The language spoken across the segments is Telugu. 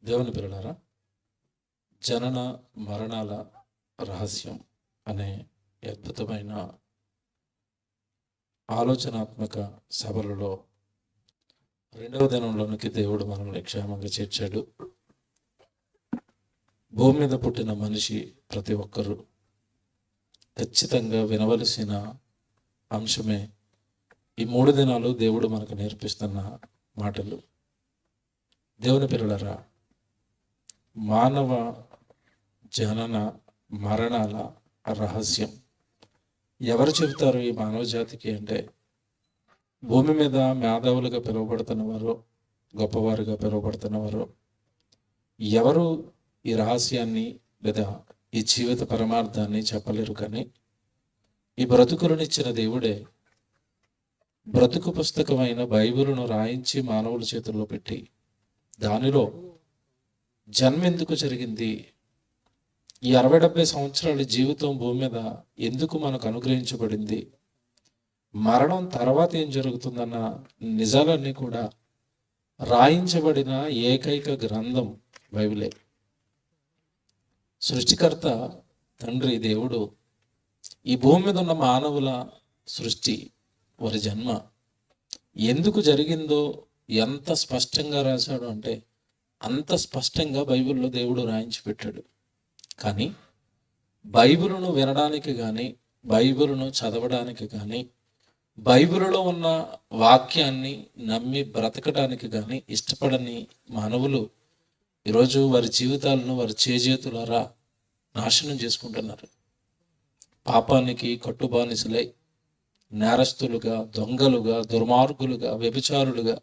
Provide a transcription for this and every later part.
దేవుని పిల్లలారా, జనన మరణాల రహస్యం అనే అద్భుతమైన ఆలోచనాత్మక సభలలో రెండవ దినంలోనికి దేవుడు మనల్ని క్షేమంగా చేర్చాడు. భూమి మీద పుట్టిన మనిషి ప్రతి ఒక్కరూ ఖచ్చితంగా వినవలసిన అంశమే ఈ 3 దినాలు దేవుడు మనకు నేర్పిస్తున్న మాటలు. దేవుని పిల్లలారా, మానవ జనన మరణాల రహస్యం ఎవరు చెబుతారు ఈ మానవ జాతికి అంటే, భూమి మీద మేధావులుగా పిలువబడుతున్నవారు, గొప్పవారుగా పిలువబడుతున్నవారు ఎవరు ఈ రహస్యాన్ని లేదా ఈ జీవిత పరమార్థాన్ని చెప్పలేరు. కానీ ఈ బ్రతుకులనిచ్చిన దేవుడే బ్రతుకు పుస్తకమైన బైబిలును రాయించి మానవుల చేతుల్లో పెట్టి, దానిలో జన్మ ఎందుకు జరిగింది, ఈ 60-70 సంవత్సరాల జీవితం భూమి మీద ఎందుకు మనకు అనుగ్రహించబడింది, మరణం తర్వాత ఏం జరుగుతుందన్న నిజాలన్నీ కూడా రాయించబడిన ఏకైక గ్రంథం బైబిలే. సృష్టికర్త తండ్రి దేవుడు ఈ భూమి మీద ఉన్న మానవుల సృష్టి, వారి జన్మ ఎందుకు జరిగిందో ఎంత స్పష్టంగా రాశాడు అంటే అంత స్పష్టంగా బైబిల్లో దేవుడు రాయించి పెట్టాడు. కానీ బైబిలును వినడానికి కానీ, బైబిలును చదవడానికి కానీ, బైబిలులో ఉన్న వాక్యాన్ని నమ్మి బ్రతకడానికి కానీ ఇష్టపడని మానవులు ఈరోజు వారి జీవితాలను వారి చేజేతులారా నాశనం చేసుకుంటున్నారు. పాపానికి కట్టుబానిసలై నేరస్తులుగా, దొంగలుగా, దుర్మార్గులుగా, వ్యభిచారులుగా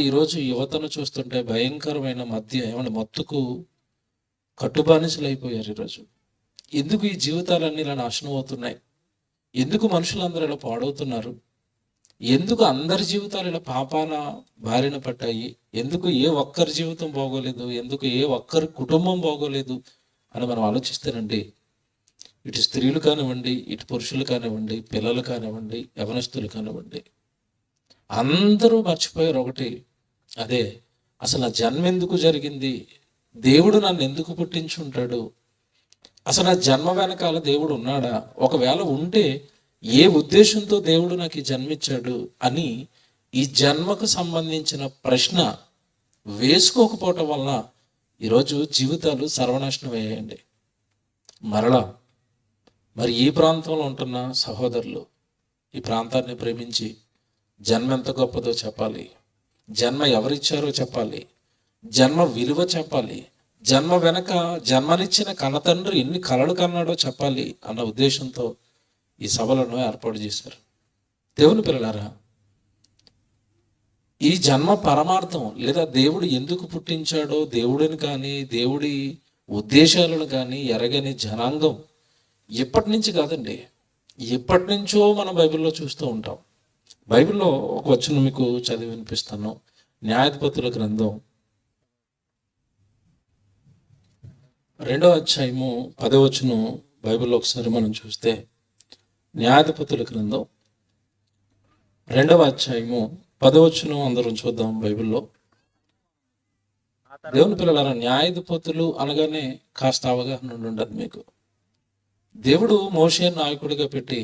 ఈరోజు యువతను చూస్తుంటే భయంకరమైన మత్తుకు కట్టుబానిసలైపోయారు. ఈరోజు ఎందుకు ఈ జీవితాలన్నీ ఇలా నాశనం అవుతున్నాయి? ఎందుకు మనుషులందరూ ఇలా పాడవుతున్నారు? ఎందుకు అందరి జీవితాలు ఇలా పాపాన బారిన పట్టాయి? ఎందుకు ఏ ఒక్కరి జీవితం బాగోలేదు? ఎందుకు ఏ ఒక్కరి కుటుంబం బాగోలేదు అని మనం ఆలోచిస్తేనండి, ఇటు స్త్రీలు కానివ్వండి, ఇటు పురుషులు కానివ్వండి, పిల్లలు కానివ్వండి, యవనస్తులు కానివ్వండి, అందరూ మర్చిపోయారు ఒకటి, అదే అసలు నా జన్మ ఎందుకు జరిగింది, దేవుడు నన్ను ఎందుకు పుట్టించుంటాడు, అసలు నా జన్మ వెనకాల దేవుడు ఉన్నాడా, ఒకవేళ ఉంటే ఏ ఉద్దేశంతో దేవుడు నాకు ఈ జన్మిచ్చాడు అని ఈ జన్మకు సంబంధించిన ప్రశ్న వేసుకోకపోవటం వలన ఈరోజు జీవితాలు సర్వనాశనం అయ్యాయండి. మరి ఈ ప్రాంతంలో ఉంటున్న సహోదరులు ఈ ప్రాంతాన్ని ప్రేమించి జన్మ ఎంత గొప్పదో చెప్పాలి, జన్మ ఎవరిచ్చారో చెప్పాలి, జన్మ విలువ చెప్పాలి, జన్మ వెనక జన్మనిచ్చిన కన్నతండ్రి ఎన్ని కలలు కన్నాడో చెప్పాలి అన్న ఉద్దేశంతో ఈ సభలను ఏర్పాటు చేశారు. దేవుని పిల్లలారా, ఈ జన్మ పరమార్థం లేదా దేవుడు ఎందుకు పుట్టించాడో దేవుడిని కానీ దేవుడి ఉద్దేశాలను కానీ ఎరగని జనాంగం ఎప్పటి నుంచి కాదండి, ఎప్పటి నుంచో మనం బైబిల్లో చూస్తూ ఉంటాం. బైబిల్లో ఒక వచనం మీకు చదివి వినిపిస్తాను. న్యాయాధిపతుల గ్రంథం 2వ అధ్యాయము 10వ వచనం బైబిల్లో ఒకసారి మనం చూస్తే, న్యాయాధిపతుల గ్రంథం 2వ అధ్యాయము 10వ వచనం అందరం చూద్దాం. బైబిల్లో దేవుని పిల్లలారా, న్యాయాధిపతులు అనగానే కాస్త అవగాహన ఉండదు మీకు. దేవుడు మోషే నాయకుడిగా పెట్టి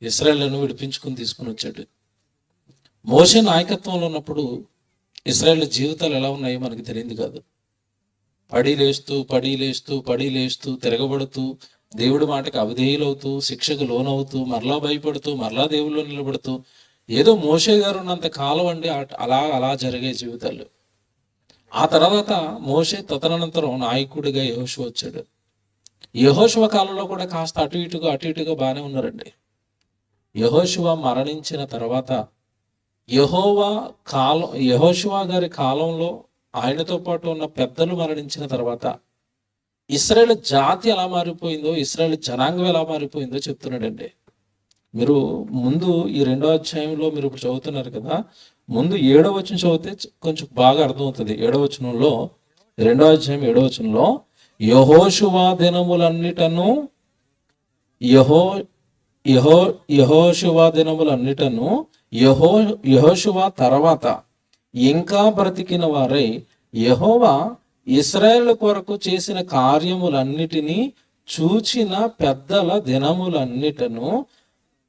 ఇశ్రాయేలును విడిపించుకుని తీసుకుని వచ్చాడు. మోషే నాయకత్వంలో ఉన్నప్పుడు ఇశ్రాయేలు జీవితాలు ఎలా ఉన్నాయో మనకి తెలియదు కాదు. పడి లేస్తూ తిరగబడుతూ, దేవుడి మాటకి అవిధేయులవుతూ, శిక్షకు లోనవుతూ, మరలా భయపడుతూ, మరలా దేవుళ్ళు నిలబడుతూ, ఏదో మోషే గారు ఉన్నంత కాలం అండి అలా జరిగే జీవితాలు. ఆ తర్వాత మోషే తదనంతరం నాయకుడిగా యెహోషువ వచ్చాడు. యెహోషువ కాలంలో కూడా కాస్త అటు ఇటుగా బాగానే ఉన్నారండి. యెహోషువ మరణించిన తర్వాత యెహోషువ గారి కాలంలో ఆయనతో పాటు ఉన్న పెద్దలు మరణించిన తర్వాత ఇశ్రాయేలు జాతి ఎలా మారిపోయిందో, ఇశ్రాయేలు జనాంగం ఎలా మారిపోయిందో చెప్తున్నాడండి. మీరు ముందు ఈ 2వ అధ్యాయంలో మీరు ఇప్పుడు చదువుతున్నారు కదా, ముందు 7వ వచనం చదివితే కొంచెం బాగా అర్థమవుతుంది. 7వ వచనంలో, 2వ అధ్యాయం 7వ వచనంలో, యెహోషువ దినములన్నిటను యెహోషువ తర్వాత ఇంకా బ్రతికిన వారై యెహోవా ఇశ్రాయేలు కొరకు చేసిన కార్యములన్నిటినీ చూచిన పెద్దల దినములన్నిటను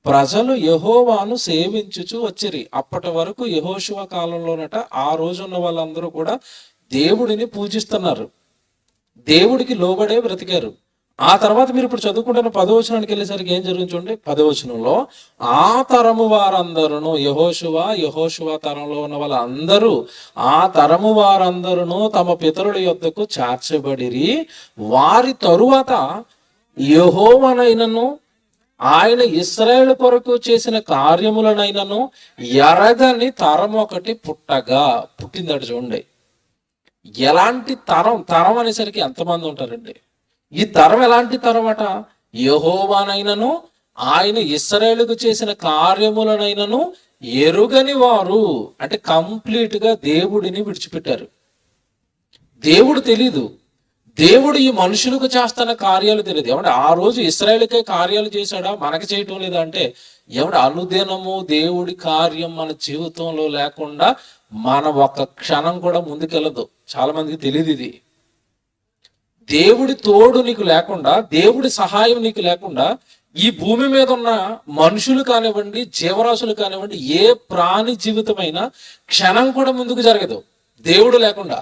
ప్రజలు యెహోవాను సేవించుచు వచ్చిరి. అప్పటి వరకు యెహోషువ కాలంలోనట ఆ రోజున్న వాళ్ళందరూ కూడా దేవుడిని పూజిస్తున్నారు, దేవుడికి లోబడే బ్రతికారు. ఆ తర్వాత మీరు ఇప్పుడు చదువుకుంటున్న 10వ వచనానికి వెళ్ళేసరికి ఏం జరుగుతుంది చూడండి. 10వ వచనంలో ఆ తరము వారందరూ, యెహోషువ తరంలో ఉన్న వాళ్ళందరూ, ఆ తరము వారందరూ తమ పితరుల యొద్దకు చేర్చబడిరి. వారి తరువాత యెహోవానైనను ఆయన ఇశ్రాయేలు కొరకు చేసిన కార్యములనైనను ఎరగని తరం ఒకటి పుట్టిందట. చూడండి, ఎలాంటి తరం అనేసరికి ఎంతమంది ఉంటారండి. ఈ తరం ఎలాంటి తరం అట? యెహోవానైనను ఆయన ఇశ్రాయేలుకు చేసిన కార్యములనైనను ఎరుగని వారు. అంటే కంప్లీట్ గా దేవుడిని విడిచిపెట్టారు. దేవుడు తెలీదు, దేవుడు ఈ మనుషులకు చేస్తున్న కార్యాలు తెలియదు. ఏమంటే ఆ రోజు ఇశ్రాయేలుకే కార్యాలు చేశాడా, మనకి చేయటం లేదా అంటే, ఏమంటే అనుదినము దేవుడి కార్యం మన జీవితంలో లేకుండా మన ఒక్క క్షణం కూడా ముందుకెళ్ళదు. చాలా మందికి తెలియదు ఇది. దేవుడి తోడు నీకు లేకుండా, దేవుడి సహాయం నీకు లేకుండా ఈ భూమి మీద ఉన్న మనుషులు కానివ్వండి, జీవరాశులు కానివ్వండి, ఏ ప్రాణి జీవితమైనా క్షణం కూడా ముందుకు జరగదు దేవుడు లేకుండా,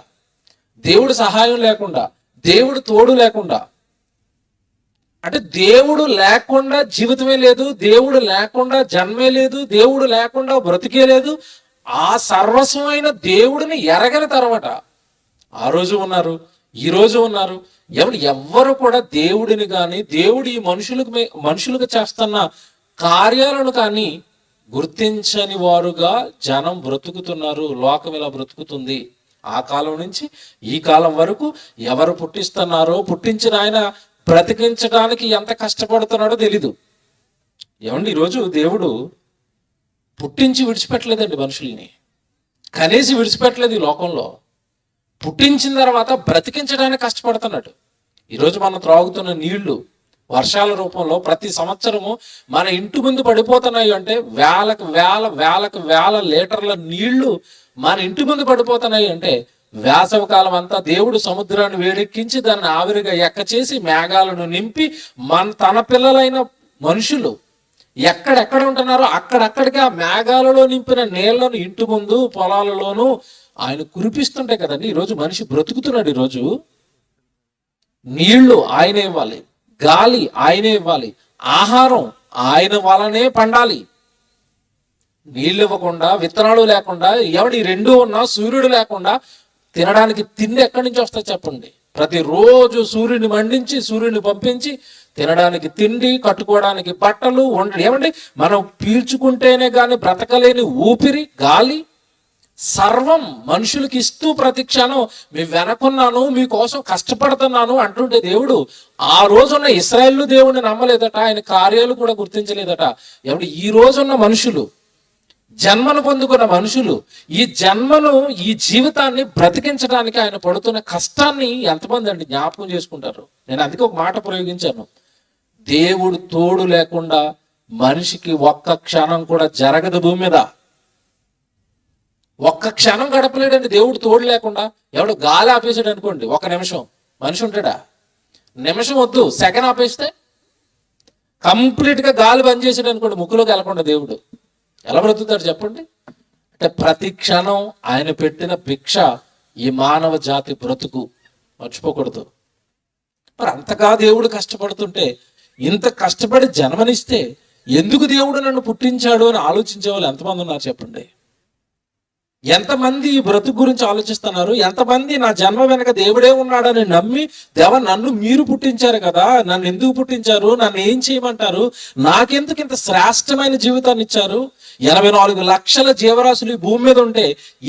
దేవుడి సహాయం లేకుండా, దేవుడు తోడు లేకుండా. అంటే దేవుడు లేకుండా జీవితమే లేదు, దేవుడు లేకుండా జన్మే లేదు, దేవుడు లేకుండా బ్రతికే లేదు. ఆ సర్వస్వమైన దేవుడిని ఎరగని తరమట. ఆ రోజు ఉన్నారు, ఈ రోజు ఉన్నారు. ఎవ్వరు కూడా దేవుడిని కానీ, దేవుడు ఈ మనుషులకు చేస్తున్న కార్యాలను కానీ గుర్తించని వారుగా జనం బ్రతుకుతున్నారు. లోకం ఇలా బ్రతుకుతుంది. ఆ కాలం నుంచి ఈ కాలం వరకు ఎవరు పుట్టిస్తున్నారో, పుట్టించిన ఆయన బ్రతికించడానికి ఎంత కష్టపడుతున్నాడో తెలీదు. ఏమండి, ఈరోజు దేవుడు పుట్టించి విడిచిపెట్టలేదండి మనుషుల్ని, కనేసి విడిచిపెట్టలేదు. ఈ లోకంలో పుట్టించిన తర్వాత బ్రతికించడానికి కష్టపడుతున్నాడు. ఈరోజు మనం త్రాగుతున్న నీళ్లు వర్షాల రూపంలో ప్రతి సంవత్సరము మన ఇంటి ముందు పడిపోతున్నాయి. అంటే వేల లీటర్ల నీళ్లు మన ఇంటి ముందు పడిపోతున్నాయి. అంటే వేసవి కాలం అంతా దేవుడు సముద్రాన్ని వేడెక్కించి దాన్ని ఆవిరిగా ఎక్కచేసి మేఘాలను నింపి తన పిల్లలైన మనుషులు ఎక్కడెక్కడ ఉంటున్నారో అక్కడక్కడికి ఆ మేఘాలలో నింపిన నీళ్లను ఇంటి ముందు పొలాలలోనూ ఆయన కురిపిస్తుంటాయి కదండి. ఈరోజు మనిషి బ్రతుకుతున్నాడు. ఈరోజు నీళ్లు ఆయనే ఇవ్వాలి, గాలి ఆయనే ఇవ్వాలి, ఆహారం ఆయన వలనే పండాలి. నీళ్ళు ఇవ్వకుండా, విత్తనాలు లేకుండా, ఎవడి రెండు ఉన్నా, సూర్యుడు లేకుండా తినడానికి తిండి ఎక్కడి నుంచి వస్తాయి చెప్పండి? ప్రతిరోజు సూర్యుని మండించి, సూర్యుని పంపించి తినడానికి తిండి, కట్టుకోవడానికి బట్టలు, ఏమండి మనం పీల్చుకుంటేనే కానీ బ్రతకలేని ఊపిరి, గాలి, సర్వం మనుషులకి ఇస్తూ ప్రతి క్షణం మీ వెనకున్నాను, మీకోసం కష్టపడుతున్నాను అంటుంటే దేవుడు ఆ రోజున్న ఇశ్రాయేలు దేవుడిని నమ్మలేదట, ఆయన కార్యాలు కూడా గుర్తించలేదట. ఏమంటే ఈ రోజున్న మనుషులు, జన్మను పొందుకున్న మనుషులు, ఈ జీవితాన్ని బ్రతికించడానికి ఆయన పడుతున్న కష్టాన్ని ఎంతమంది అండి జ్ఞాపకం చేసుకుంటారు? నేను అందుకే ఒక మాట ప్రయోగించాను. దేవుడు తోడు లేకుండా మనిషికి ఒక్క క్షణం కూడా జరగదు భూమి మీద. ఒక్క క్షణం గడపలేడండి దేవుడు తోడు లేకుండా. ఎవడు గాలి ఆపేసాడు అనుకోండి, ఒక నిమిషం మనిషి ఉంటాడా? నిమిషం వద్దు, సెకండ్ ఆపేస్తే కంప్లీట్ గా గాలి బంద్ చేసాడు అనుకోండి, ముక్కులోకి వెళ్ళకుండా దేవుడు ఎలా బ్రతుకుతాడు చెప్పండి? అంటే ప్రతి క్షణం ఆయన పెట్టిన భిక్ష ఈ మానవ జాతి బ్రతుకు, మర్చిపోకూడదు. మరి అంతగా దేవుడు కష్టపడుతుంటే, ఇంత కష్టపడి జన్మనిస్తే ఎందుకు దేవుడు నన్ను పుట్టించాడు అని ఆలోచించే వాళ్ళు ఎంతమంది ఉన్నారు చెప్పండి? ఎంతమంది ఈ బ్రతుకు గురించి ఆలోచిస్తున్నారు? ఎంతమంది నా జన్మ వెనక దేవుడే ఉన్నాడని నమ్మి, దేవ నన్ను మీరు పుట్టించారు కదా, నన్ను ఎందుకు పుట్టించారు, నన్ను ఏం చేయమంటారు, నాకెందుకు ఇంత శ్రేష్టమైన జీవితాన్ని ఇచ్చారు, 84 లక్షల జీవరాశులు ఈ భూమి మీద ఉంటే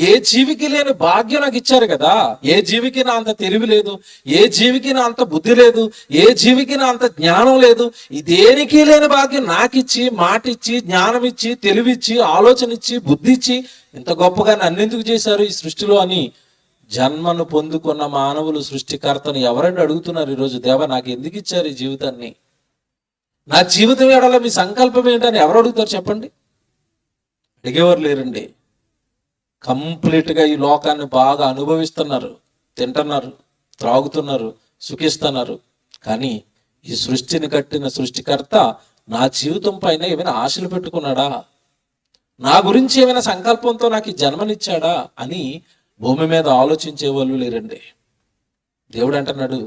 ఏ జీవికి లేని భాగ్యం నాకు ఇచ్చారు కదా, ఏ జీవికి నా అంత తెలివి లేదు, ఏ జీవికి నా అంత బుద్ధి లేదు, ఏ జీవికి నా అంత జ్ఞానం లేదు, ఈ దేనికి లేని భాగ్యం నాకిచ్చి, మాట ఇచ్చి, జ్ఞానం ఇచ్చి, తెలివిచ్చి, ఆలోచన ఇచ్చి, బుద్ధి ఇచ్చి, ఇంత గొప్పగా నన్నెందుకు చేశారు ఈ సృష్టిలో అని జన్మను పొందుకున్న మానవులు సృష్టికర్తను ఎవరైనా అడుగుతున్నారు ఈరోజు? దేవ నాకు ఎందుకు ఇచ్చారు ఈ జీవితాన్ని, నా జీవితం ఎడల మీ సంకల్పం ఏంటని ఎవరు అడుగుతారు చెప్పండి? అడిగేవారు లేరండి. కంప్లీట్గా ఈ లోకాన్ని బాగా అనుభవిస్తున్నారు, తింటున్నారు, త్రాగుతున్నారు, సుఖిస్తున్నారు. కానీ ఈ సృష్టిని కట్టిన సృష్టికర్త నా జీవితం పైన ఏమైనా ఆశలు పెట్టుకున్నాడా, నా గురించి ఏమైనా సంకల్పంతో నాకు ఈ జన్మనిచ్చాడా అని భూమి మీద ఆలోచించే వాళ్ళు లేరండి. దేవుడు అంటున్నాడు,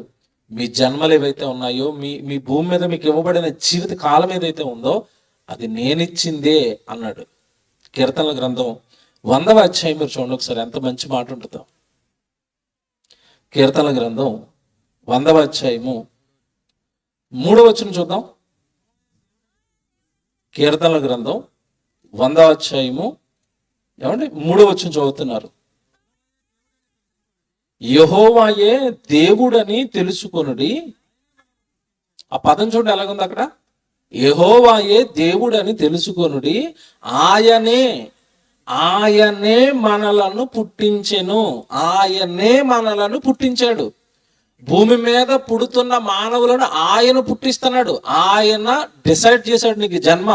మీ జన్మలు ఏవైతే ఉన్నాయో, మీ భూమి మీద మీకు ఇవ్వబడిన జీవిత కాలం ఏదైతే ఉందో అది నేనిచ్చిందే అన్నాడు. కీర్తనల గ్రంథం 100వ అధ్యాయం మీరు చూడండి ఒకసారి, ఎంత మంచి మాట ఉంటుందో. కీర్తనల గ్రంథం 100వ అధ్యాయము 3వ వచనం చూద్దాం. కీర్తనల గ్రంథం 100వ అధ్యాయము 3వ వచనం చదువుతున్నారు. యెహోవాయే దేవుడని తెలుసుకొనుడి. ఆ పదం చూడండి ఎలాగుంది అక్కడ. యెహోవాయే దేవుడని తెలుసుకొనుడి, ఆయనే మనలను పుట్టించెను. ఆయనే మనలను పుట్టించాడు. భూమి మీద పుడుతున్న మానవులను ఆయన పుట్టిస్తున్నాడు. ఆయన డిసైడ్ చేశాడు నీకు జన్మ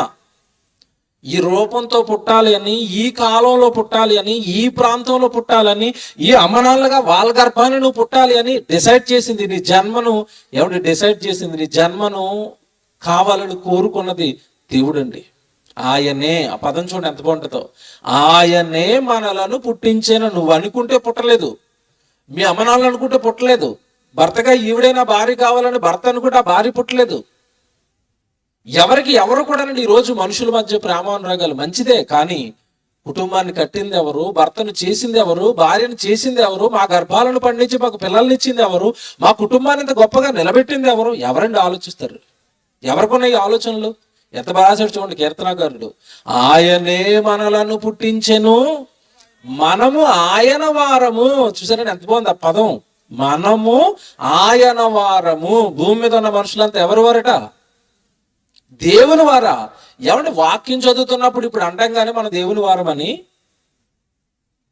ఈ రూపంతో పుట్టాలి అని, ఈ కాలంలో పుట్టాలి అని, ఈ ప్రాంతంలో పుట్టాలని, ఈ అమ్మనాలుగా వాళ్ళ గర్భాన్ని నువ్వు పుట్టాలి అని డిసైడ్ చేసింది. నీ జన్మను ఎవడు డిసైడ్ చేసింది? నీ జన్మను కావాలని కోరుకున్నది దేవుడండి. ఆయనే, ఆ పదం చూడండి ఎంత బాగుంటుందో. ఆయనే మనలను పుట్టించేను. నువ్వు అనుకుంటే పుట్టలేదు, మీ అమ్మనాలు అనుకుంటే పుట్టలేదు, భర్తగా ఈవిడైనా భార్య కావాలని భర్త అనుకుంటే ఆ భార్య పుట్టలేదు. ఎవరు కూడా ఈ రోజు మనుషుల మధ్య ప్రేమానురాగాలు మంచిదే, కానీ కుటుంబాన్ని కట్టింది ఎవరు, భర్తను చేసింది ఎవరు, భార్యను చేసింది ఎవరు, మా గర్భాలను పండించి మాకు పిల్లల్ని ఇచ్చింది ఎవరు, మా కుటుంబాన్ని ఇంత గొప్పగా నిలబెట్టింది ఎవరు? ఎవరండి ఆలోచిస్తారు? ఎవరికున్న ఈ ఆలోచనలు? ఎంత బాగా చూడండి కీర్తనాకారుడు, ఆయనే మనలను పుట్టించెను, మనము ఆయన వారము. చూసారండి ఎంత బాగుంది ఆ పదం, మనము ఆయన వారము. భూమి మీద ఉన్న మనుషులంతా ఎవరు వారట? దేవుని వారా? ఏమంటే వాక్యం చదువుతున్నప్పుడు ఇప్పుడు అంటంగానే మన దేవుని వారమని.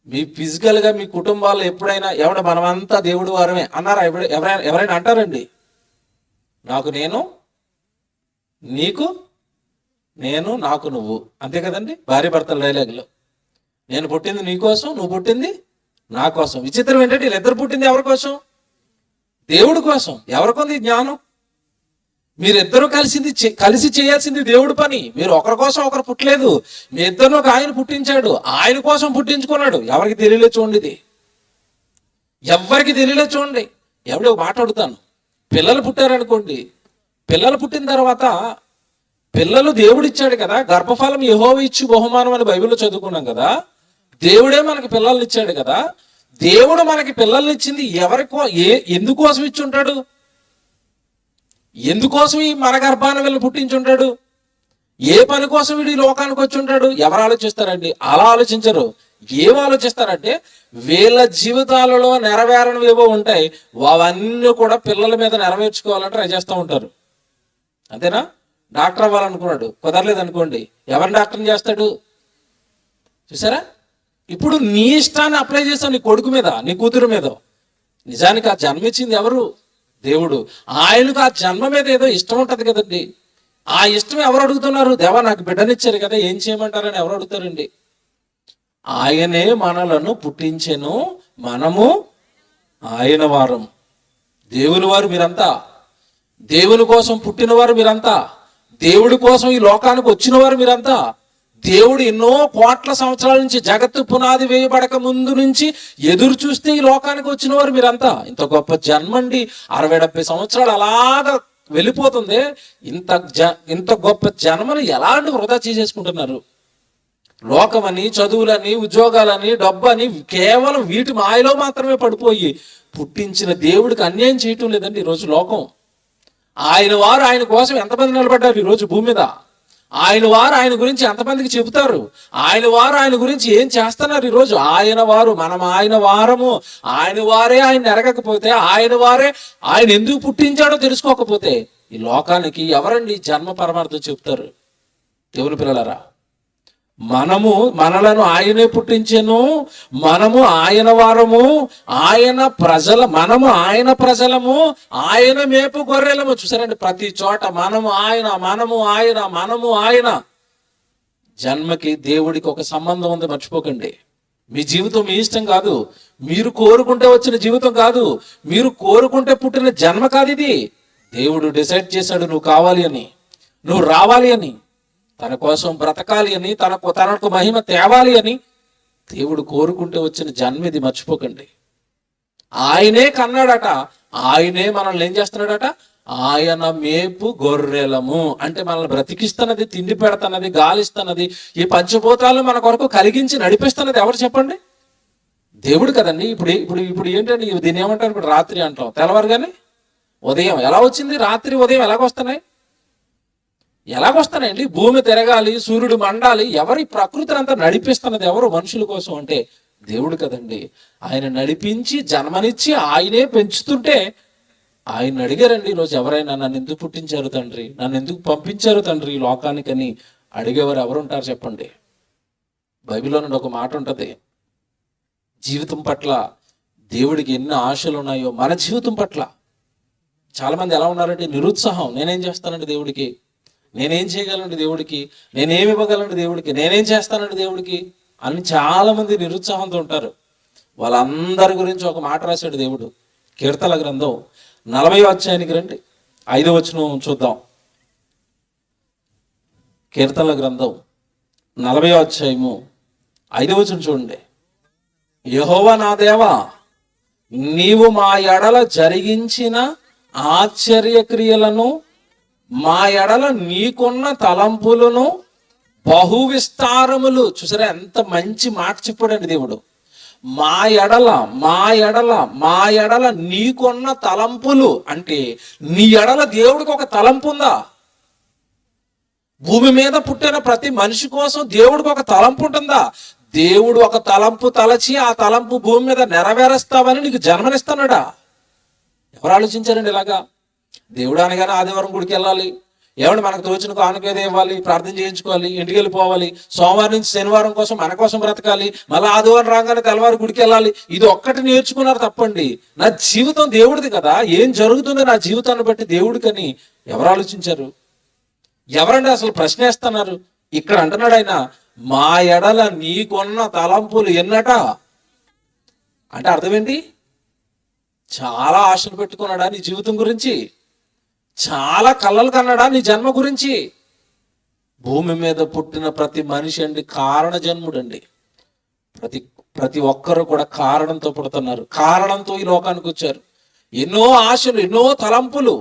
మీ ఫిజికల్ గా మీ కుటుంబాల్లో ఎప్పుడైనా మనమంతా దేవుడి వారమే అన్నారా? ఎవరైనా అంటారండి? నాకు నేను, నీకు నేను, నాకు నువ్వు, అంతే కదండి భార్య భర్తల డైలాగులో. నేను పుట్టింది నీ కోసం, నువ్వు పుట్టింది నా కోసం. విచిత్రం ఏంటంటే వీళ్ళిద్దరు పుట్టింది ఎవరి కోసం? దేవుడి కోసం. ఎవరికొంది జ్ఞానం? మీరిద్దరూ కలిసి చేయాల్సింది దేవుడి పని. మీరు ఒకరి కోసం ఒకరు పుట్టలేదు, మీ ఇద్దరు ఒక ఆయన పుట్టించాడు, ఆయన కోసం పుట్టించుకున్నాడు. ఎవరికి తెలియలేదు చూడండి, ఇది ఎవరికి తెలియలేదు చూడండి. ఎవడో మాట అడుగుతాను, పిల్లలు పుట్టారనుకోండి, పిల్లలు పుట్టిన తర్వాత పిల్లలు దేవుడు ఇచ్చాడు కదా, గర్భఫలం యెహోవా ఇచ్చు బహుమానం అని బైబిల్లో చదువుకున్నాం కదా. దేవుడే మనకి పిల్లల్ని ఇచ్చాడు కదా. దేవుడు మనకి పిల్లల్ని ఇచ్చింది ఎందుకోసం ఇచ్చి ఉంటాడు? ఎందుకోసం ఈ మన గర్భాన్ని వీళ్ళు పుట్టించుంటాడు? ఏ పని కోసం వీడు ఈ లోకానికి వచ్చి ఉంటాడు? ఎవరు ఆలోచిస్తారండి? అలా ఆలోచించరు. ఏం ఆలోచిస్తారంటే వీళ్ళ జీవితాలలో నెరవేరనివి ఏవో ఉంటాయి, అవన్నీ కూడా పిల్లల మీద నెరవేర్చుకోవాలని ట్రై చేస్తూ ఉంటారు. అంతేనా? డాక్టర్ అవ్వాలనుకున్నాడు, కుదరలేదు అనుకోండి, ఎవరిని డాక్టర్ని చేస్తాడు? చూసారా? ఇప్పుడు నీ ఇష్టాన్ని అప్లై చేస్తావు నీ కొడుకు మీద, నీ కూతురు మీద. నిజానికి ఆ జన్మ ఇచ్చింది ఎవరు? దేవుడు. ఆయనకు ఆ జన్మ మీద ఏదో ఇష్టం ఉంటుంది కదండి. ఆ ఇష్టం ఎవరు అడుగుతున్నారు? దేవా నాకు బిడ్డనిచ్చారు కదా, ఏం చేయమంటారని ఎవరు అడుగుతారండి? ఆయనే మనలను పుట్టించెను, మనము ఆయన వారం. దేవుని వారు మీరంతా, దేవుని కోసం పుట్టినవారు మీరంతా, దేవుడి కోసం ఈ లోకానికి వచ్చిన వారు మీరంతా. దేవుడు ఎన్నో కోట్ల సంవత్సరాల నుంచి, జగత్తు పునాది వేయబడక ముందు నుంచి ఎదురు చూస్తే ఈ లోకానికి వచ్చిన వారు మీరంతా. ఇంత గొప్ప జన్మండి, 60-70 సంవత్సరాలు అలాగా వెళ్ళిపోతుంది. ఇంత గొప్ప జన్మను ఎలాంటి వృధా చేసేసుకుంటున్నారు? లోకమని, చదువులని, ఉద్యోగాలని, డబ్బని కేవలం వీటి మాయలో మాత్రమే పడిపోయి పుట్టించిన దేవుడికి అన్యాయం చేయటం లేదండి ఈరోజు లోకం. ఆయన వారు ఆయన కోసం ఎంతమంది నిలబడ్డారు ఈరోజు భూమి మీద? ఆయన వారు ఆయన గురించి ఎంతమందికి చెబుతారు? ఆయన వారు ఆయన గురించి ఏం చేస్తున్నారు ఈరోజు? ఆయన వారు, మనం ఆయన వారము. ఆయన వారే ఆయన ఎరగకపోతే, ఆయన వారే ఆయన ఎందుకు పుట్టించాడో తెలుసుకోకపోతే ఈ లోకానికి ఎవరండి జన్మ పరమార్థం చెప్తారు? దేవుని పిల్లలారా, మనలను ఆయనే పుట్టించెను, మనము ఆయన వారము, మనము ఆయన ప్రజలము, ఆయన మేపు గొర్రెలము. చూసారండి ప్రతి చోట మనము ఆయన. జన్మకి దేవుడికి ఒక సంబంధం ఉంది, మర్చిపోకండి. మీ జీవితం మీ ఇష్టం కాదు, మీరు కోరుకుంటే వచ్చిన జీవితం కాదు, మీరు కోరుకుంటే పుట్టిన జన్మ కాదు ఇది. దేవుడు డిసైడ్ చేశాడు నువ్వు కావాలి అని, నువ్వు రావాలి అని, తన కోసం బ్రతకాలి అని, తనకు మహిమ తేవాలి అని దేవుడు కోరుకుంటే వచ్చిన జన్మ ఇది. మర్చిపోకండి. ఆయనే కన్నాడట, ఆయనే మనల్ని ఏం చేస్తున్నాడట, ఆయన మేపు గొర్రెలము అంటే మనల్ని బ్రతికిస్తున్నది, తిండి పెడుతున్నది, గాలిస్తున్నది, ఈ పంచభూతాలను మన కొరకు కలిగించి నడిపిస్తున్నది ఎవరు చెప్పండి? దేవుడు కదండి. ఇప్పుడు ఇప్పుడు ఇప్పుడు ఏంటంటే దీన్ని ఏమంటారు, ఇప్పుడు రాత్రి అంటాం, తెల్లవారుగానే ఉదయం ఎలా వచ్చింది, రాత్రి ఉదయం ఎలాగొస్తున్నాయండి? భూమి తిరగాలి, సూర్యుడు మండాలి, ఎవరి ప్రకృతిని అంతా నడిపిస్తున్నది ఎవరు? మనుషుల కోసం అంటే దేవుడు కదండి. ఆయన నడిపించి జన్మనిచ్చి ఆయనే పెంచుతుంటే ఆయన అడిగారండి ఈరోజు ఎవరైనా, నన్ను ఎందుకు పుట్టించారు తండ్రి, నన్ను ఎందుకు పంపించారు తండ్రి ఈ లోకానికని అడిగేవారు ఎవరుంటారు చెప్పండి? బైబిల్లో నుండి ఒక మాట ఉంటుంది, జీవితం పట్ల దేవుడికి ఎన్ని ఆశలు ఉన్నాయో మన జీవితం పట్ల చాలా మంది ఎలా ఉన్నారంటే నిరుత్సాహం. నేనేం చేస్తానండి దేవుడికి, నేనేం చేయగలను దేవుడికి, నేనేమి ఇవ్వగలను దేవుడికి, నేనేం చేస్తానండి దేవుడికి అని చాలా మంది నిరుత్సాహంతో ఉంటారు. వాళ్ళందరి గురించి ఒక మాట రాశాడు దేవుడు. కీర్తనల గ్రంథం 40వ అధ్యాయానికి రండి, 5వ వచనం చూద్దాం. కీర్తనల గ్రంథం 40వ అధ్యాయము 5వ వచనం చూడండి. యెహోవా నా దేవా, నీవు మా ఎడల జరిగించిన ఆశ్చర్యక్రియలను, మా ఎడల నీకున్న తలంపులను బహు విస్తారములు. చూసారా ఎంత మంచి మాట చెప్పాడండి దేవుడు. మా ఎడల నీకున్న తలంపులు అంటే నీ ఎడల దేవుడికి ఒక తలంపు ఉందా? భూమి మీద పుట్టిన ప్రతి మనిషి కోసం దేవుడికి ఒక తలంపు ఉంటుందా? దేవుడు ఒక తలంపు తలచి ఆ తలంపు భూమి మీద నెరవేరుస్తావని నీకు జన్మనిస్తున్నాడా? ఎవరు ఆలోచించారండి ఇలాగా? దేవుడు అనగానే ఆదివారం గుడికి వెళ్ళాలి, ఏమంటే మనకు తోచిన కానుకేదో ఇవ్వాలి, ప్రార్థన చేయించుకోవాలి, ఇంటికి వెళ్ళిపోవాలి, సోమవారం నుంచి శనివారం కోసం మన కోసం బ్రతకాలి, మళ్ళీ ఆదివారం రాగానే తెల్లవారు గుడికి వెళ్ళాలి, ఇది ఒక్కటి నేర్చుకున్నారు తప్పండి. నా జీవితం దేవుడిది కదా, ఏం జరుగుతుందో నా జీవితాన్ని బట్టి దేవుడికని ఎవరు ఆలోచించారు? ఎవరండి అసలు ప్రశ్నేస్తున్నారు? ఇక్కడ అంటున్నాడు ఆయన, మా ఎడల నీకున్న తలంపులు ఎన్నట అంటే అర్థం ఏంటి? చాలా ఆశలు పెట్టుకున్నాడా నీ జీవితం గురించి? చాలా కలలు కన్నాడా నీ జన్మ గురించి? భూమి మీద పుట్టిన ప్రతి మనిషి అండి కారణ జన్ముడండి. ప్రతి ఒక్కరు కూడా కారణంతో పుడుతున్నారు, కారణంతో ఈ లోకానికి వచ్చారు. ఎన్నో ఆశలు, ఎన్నో తలంపులు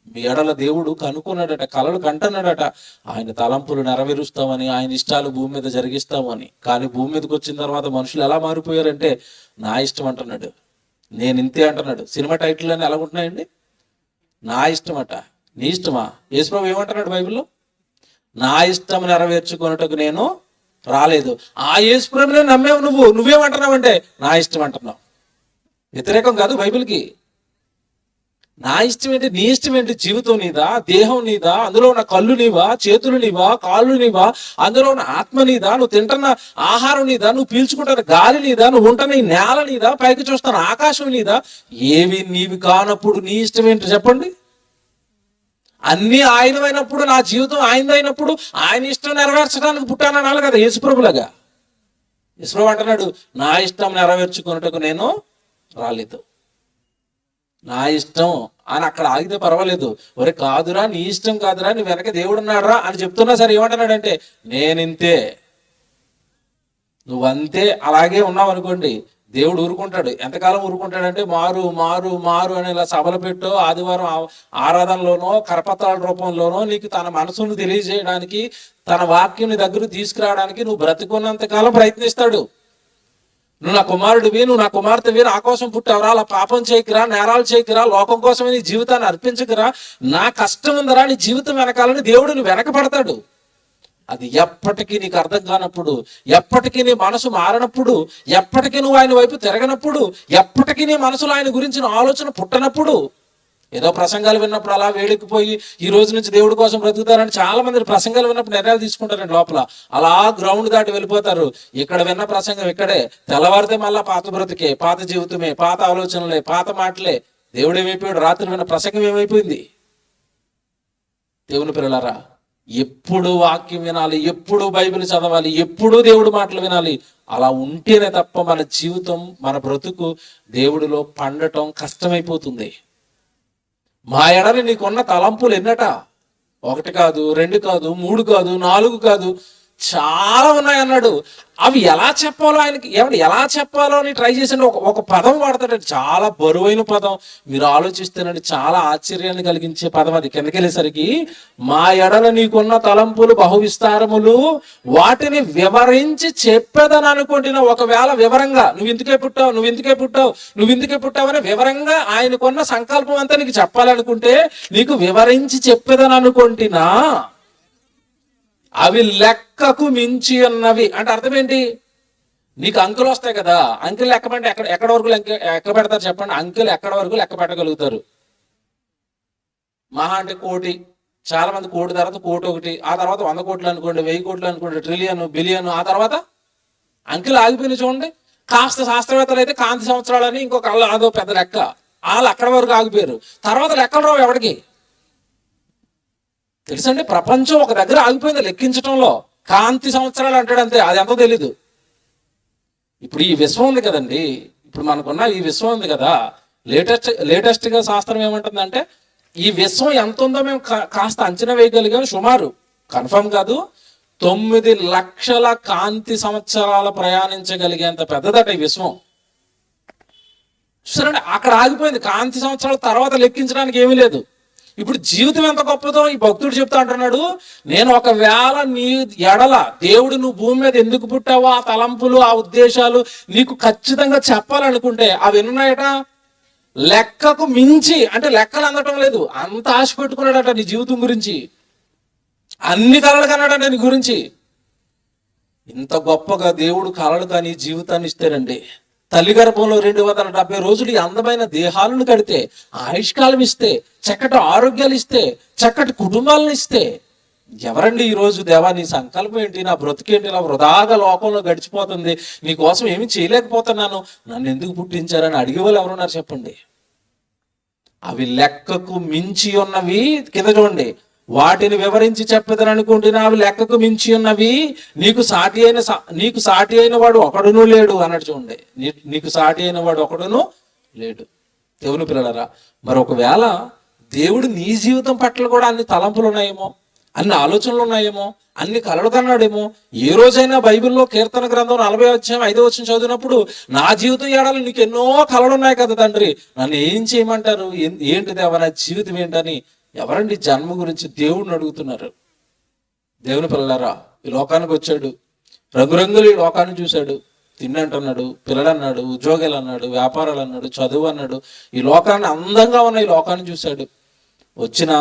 మీ ఎడల దేవుడు కనుక్కున్నాడట, కలలు కంటున్నాడట. ఆయన తలంపులు నెరవేరుస్తామని, ఆయన ఇష్టాలు భూమి మీద జరిగిస్తామని. కానీ భూమి మీదకి వచ్చిన తర్వాత మనుషులు ఎలా మారిపోయారంటే నా ఇష్టం అంటున్నాడు, నేను ఇంతే అంటున్నాడు. సినిమా టైటిల్ అని ఎలా ఉంటున్నాయండి? నా ఇష్టం అట, నీ ఇష్టమా? యేసుప్రభు ఏమంటున్నాడు బైబిల్లో? నా ఇష్టం నెరవేర్చుకున్నట్టుకు నేను రాలేదు. ఆ యేసుప్రభునే నమ్మేవు నువ్వేమంటున్నావు అంటే నా ఇష్టం అంటున్నావు. వ్యతిరేకం కాదు బైబిల్కి. నా ఇష్టం ఏంటి, నీ ఇష్టం ఏంటి? జీవితం నీదా, దేహం నీదా, అందులో ఉన్న కళ్ళు నీవా, చేతులు నీవా, కాళ్ళు నీవా, అందులో ఉన్న ఆత్మ నీదా, నువ్వు తింటున్న ఆహారం నీదా, నువ్వు పీల్చుకుంటున్న గాలి నీదా, నువ్వు ఉంటున్న ఈ నేల నీదా, పైకి చూస్తున్న ఆకాశం నీదా? ఏవి నీవి కానప్పుడు నీ ఇష్టం ఏంటి చెప్పండి? అన్నీ ఆయనమైనప్పుడు, నా జీవితం ఆయనదైనప్పుడు ఆయన ఇష్టం నెరవేర్చడానికి పుట్టానన్నాను కదా యేసుప్రభులాగా. యేసుప్రభు అంటున్నాడు, నా ఇష్టం నెరవేర్చుకున్నట్టుకు నేను రాలేదు. నా ఇష్టం అని అక్కడ ఆగితే పర్వాలేదు. ఒరే కాదురా, నీ ఇష్టం కాదురా, నీ వెనక దేవుడు ఉన్నాడురా అని చెప్తున్నా సరే ఏమంటున్నాడంటే నేనింతే, నువ్వంతే, అలాగే ఉన్నావు అనుకోండి, దేవుడు ఊరుకుంటాడు. ఎంతకాలం ఊరుకుంటాడంటే మారు మారు మారు అని ఇలా సభలు పెట్టో, ఆదివారం ఆరాధనలోనో, కరపత్రాల రూపంలోనో నీకు తన మనసును తెలియజేయడానికి, తన వాక్యం నీ దగ్గర తీసుకురావడానికి నువ్వు బ్రతికున్నంత కాలం ప్రయత్నిస్తాడు. నువ్వు నా కుమారుడివి, నువ్వు నా కుమార్తెవి, నా కోసం పుట్టావరా, అలా పాపం చేయకురా, నేరాలు చేయకురా, లోకం కోసమే నీ జీవితాన్ని అర్పించకురా, నా కష్టం ఉందరా నీ జీవితం వెనకాలని దేవుడు నువ్వు వెనకపడతాడు. అది ఎప్పటికీ నీకు అర్థం కానప్పుడు, ఎప్పటికీ నీ మనసు మారినప్పుడు, ఎప్పటికీ నువ్వు ఆయన వైపు తిరగనప్పుడు, ఎప్పటికీ నీ మనసులో ఆయన గురించిన ఆలోచన పుట్టనప్పుడు, ఏదో ప్రసంగాలు విన్నప్పుడు అలా వేడికిపోయి ఈ రోజు నుంచి దేవుడి కోసం బ్రతుకుతారని చాలా మంది ప్రసంగాలు విన్నప్పుడు నిర్ణయాలు తీసుకుంటారండి. లోపల అలా గ్రౌండ్ దాటి వెళ్ళిపోతారు. ఇక్కడ విన్న ప్రసంగం ఇక్కడే, తెల్లవారితే మళ్ళా పాత బ్రతికే, పాత జీవితమే, పాత ఆలోచనలే, పాత మాటలే. దేవుడు ఏమైపోయాడు? రాత్రి విన్న ప్రసంగం ఏమైపోయింది? దేవుని పిల్లలారా, ఎప్పుడు వాక్యం వినాలి, ఎప్పుడు బైబిల్ చదవాలి, ఎప్పుడు దేవుడి మాటలు వినాలి. అలా ఉంటేనే తప్ప మన జీవితం, మన బ్రతుకు దేవుడిలో పండటం కష్టమైపోతుంది. మా ఎడని నీకున్న తలంపులు ఎన్నట? 1 కాదు, 2 కాదు, 3 కాదు, 4 కాదు, చాలా ఉన్నాయి అన్నాడు. అవి ఎలా చెప్పాలో ఆయనకి ఎలా చెప్పాలో అని ట్రై చేసండి. ఒక పదం వాడతాడండి, చాలా బరువైన పదం. మీరు ఆలోచిస్తేనండి చాలా ఆశ్చర్యాన్ని కలిగించే పదం అది. కిందకి వెళ్ళేసరికి, మా ఎడల నీకున్న తలంపులు బహువిస్తారములు, వాటిని వివరించి చెప్పేదని అనుకుంటున్నా. ఒకవేళ వివరంగా నువ్వు ఇందుకే పుట్టావు అని వివరంగా ఆయనకున్న సంకల్పం అంతా నీకు చెప్పాలనుకుంటే, నీకు వివరించి చెప్పేదని అనుకుంటున్నా. అవి లెక్కకు మించి ఉన్నవి అంటే అర్థం ఏంటి? నీకు అంకెలు వస్తాయి కదా, అంకెలు లెక్కమంటే ఎక్కడ వరకు లెక్క పెడతారు చెప్పండి? అంకెలు ఎక్కడ వరకు లెక్క పెట్టగలుగుతారు? మహా అంటే 1 కోటి. చాలా మంది 1 కోటి తర్వాత 1 కోటి, ఆ తర్వాత 100 కోట్లు అనుకోండి, 1000 కోట్లు అనుకోండి, ట్రిలియన్, బిలియన్, ఆ తర్వాత అంకెలు ఆగిపోయినాయి చూడండి. కాస్త శాస్త్రవేత్తలు అయితే కాంతి సంవత్సరాలని ఇంకొక అదో పెద్ద లెక్క, వాళ్ళు అక్కడ వరకు ఆగిపోయారు. తర్వాత లెక్కలు రావు ఎవడికి తెలుసండి. ప్రపంచం ఒక దగ్గర ఆగిపోయింది లెక్కించడంలో. కాంతి సంవత్సరాలు అంటాడు అంతే, అది ఎంతో తెలీదు. ఇప్పుడు ఈ విశ్వం ఉంది కదండి, ఇప్పుడు మనకున్న ఈ విశ్వం ఉంది కదా, లేటెస్ట్గా శాస్త్రం ఏమంటుందంటే, ఈ విశ్వం ఎంత ఉందో మేము కాస్త అంచనా వేయగలిగాం. సుమారు కన్ఫర్మ్ కాదు, 9 లక్షల కాంతి సంవత్సరాల ప్రయాణించగలిగేంత పెద్దదట ఈ విశ్వం. చూసారండి, అక్కడ ఆగిపోయింది. కాంతి సంవత్సరాల తర్వాత లెక్కించడానికి ఏమీ లేదు. ఇప్పుడు జీవితం ఎంత గొప్పదో ఈ భక్తుడు చెప్తా అంటున్నాడు. నేను ఒకవేళ నీ ఎడల దేవుడు నువ్వు భూమి మీద ఎందుకు పుట్టావో ఆ తలంపులు, ఆ ఉద్దేశాలు నీకు ఖచ్చితంగా చెప్పాలనుకుంటే అవి ఎన్నున్నాయట? లెక్కకు మించి. అంటే లెక్కలు అందటం లేదు, అంత ఆశ పెట్టుకున్నాడట నీ జీవితం గురించి. అన్ని కళలు కన్నాడట నీ గురించి. ఇంత గొప్పగా దేవుడు కళలు కానీ జీవితాన్ని ఇస్తారండి. తల్లి గర్భంలో 270 రోజులు ఈ అందమైన దేహాలను కడితే, ఆయుష్కాలం ఇస్తే, చక్కటి ఆరోగ్యాలు ఇస్తే, చక్కటి కుటుంబాలను ఇస్తే, ఎవరండి ఈరోజు దేవా నీ సంకల్పం ఏంటి, నా బ్రతుకేంటి, ఇలా వృధాగా లోకంలో గడిచిపోతుంది, నీ కోసం ఏమి చేయలేకపోతున్నాను, నన్ను ఎందుకు పుట్టించారని అడిగే వాళ్ళు ఎవరున్నారు చెప్పండి? అవి లెక్కకు మించి ఉన్నవి. కింద చూడండి, వాటిని వివరించి చెప్పేదని అనుకుంటున్నా, అవి లెక్కకు మించి ఉన్నవి. నీకు సాటి అయిన వాడు ఒకడును లేడు అన్నట్టు చూడండి. నీకు సాటి అయిన వాడు ఒకడును లేడు. దేవుని పిల్లలారా, మరి ఒకవేళ దేవుడు నీ జీవితం పట్ల కూడా అన్ని తలంపులు ఉన్నాయేమో, అన్ని ఆలోచనలు ఉన్నాయేమో, అన్ని కలలు కన్నాడేమో. ఏ రోజైనా బైబిల్లో కీర్తన గ్రంథం 40:5 చదివినప్పుడు, నా జీవితం ఏడాలి నీకు ఎన్నో కలలు ఉన్నాయి కదా తండ్రి, నన్ను ఏం చేయమంటారు, ఏంటిది నా జీవితం ఏంటని ఎవరండి జన్మ గురించి దేవుడిని అడుగుతున్నారు? దేవుని పిల్లలారా, ఈ లోకానికి వచ్చాడు, రంగురంగులు ఈ లోకాన్ని చూశాడు, తిన్నంటున్నాడు, పిల్లలు అన్నాడు, ఉద్యోగాలు అన్నాడు, వ్యాపారాలు అన్నాడు, చదువు అన్నాడు. ఈ లోకాన్ని అందంగా ఉన్న ఈ లోకాన్ని చూశాడు. వచ్చిన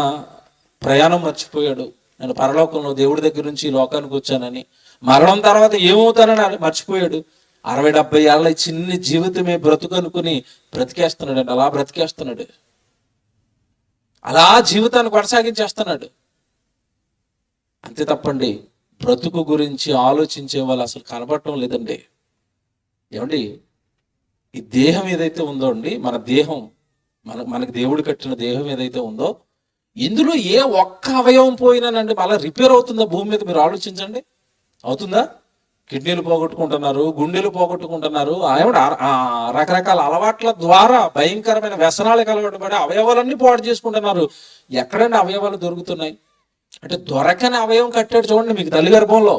ప్రయాణం మర్చిపోయాడు. నేను పరలోకంలో దేవుడి దగ్గర నుంచి ఈ లోకానికి వచ్చానని, మరణం తర్వాత ఏమవుతానని మర్చిపోయాడు. 60-70 ఏళ్ళ చిన్ని జీవితమే బ్రతుకు అనుకుని బ్రతికేస్తున్నాడు అండి. అలా బ్రతికేస్తున్నాడు, అలా జీవితాన్ని కొనసాగించేస్తున్నాడు. అంతే తప్పండి, బ్రతుకు గురించి ఆలోచించే వాళ్ళు అసలు కనపడటం లేదండి. ఏమండి, ఈ దేహం ఏదైతే ఉందో అండి, మన దేహం, మనకి దేవుడు కట్టిన దేహం ఏదైతే ఉందో, ఇందులో ఏ ఒక్క అవయవం పోయినానండి మళ్ళీ రిపేర్ అవుతుందా భూమి మీద? మీరు ఆలోచించండి, అవుతుందా? కిడ్నీలు పోగొట్టుకుంటున్నారు, గుండెలు పోగొట్టుకుంటున్నారు, రకరకాల అలవాట్ల ద్వారా భయంకరమైన వ్యసనాలకు అలవాటు పడి అవయవాలన్నీ పాడు చేసుకుంటున్నారు. ఎక్కడండి అవయవాలు దొరుకుతున్నాయి? అంటే దొరకని అవయవం కట్టాడు చూడండి మీకు తల్లి గర్భంలో.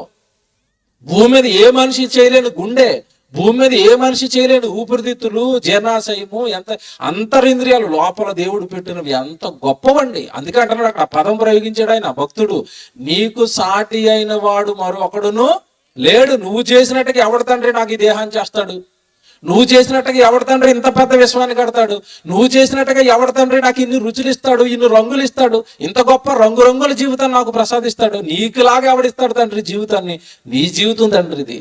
భూమి మీద ఏ మనిషి చేయలేని గుండె, భూమి మీద ఏ మనిషి చేయలేని ఊపిరితిత్తులు, జీర్ణాశయము, ఎంత అంతరింద్రియాలు లోపల దేవుడు పెట్టినవి ఎంత గొప్పవండి. అందుకే అంటున్నాడు అక్కడ పదం ప్రయోగించాడు ఆయన భక్తుడు, నీకు సాటి అయిన వాడు మరొకడును లేడు. నువ్వు చేసినట్టుగా ఎవడు తండ్రి నాకు ఈ దేహాన్ని చేస్తాడు? నువ్వు చేసినట్టుగా ఎవడు తండ్రి ఇంత పెద్ద విశ్వాన్ని కడతాడు? నువ్వు చేసినట్టుగా ఎవడు తండ్రి నాకు ఇన్ని రుచులు ఇస్తాడు, ఇన్ని రంగులు ఇస్తాడు, ఇంత గొప్ప రంగురంగుల జీవితాన్ని నాకు ప్రసాదిస్తాడు? నీకులాగా ఎవడిస్తాడు తండ్రి జీవితాన్ని? నీ జీవితం తండ్రి ఇది.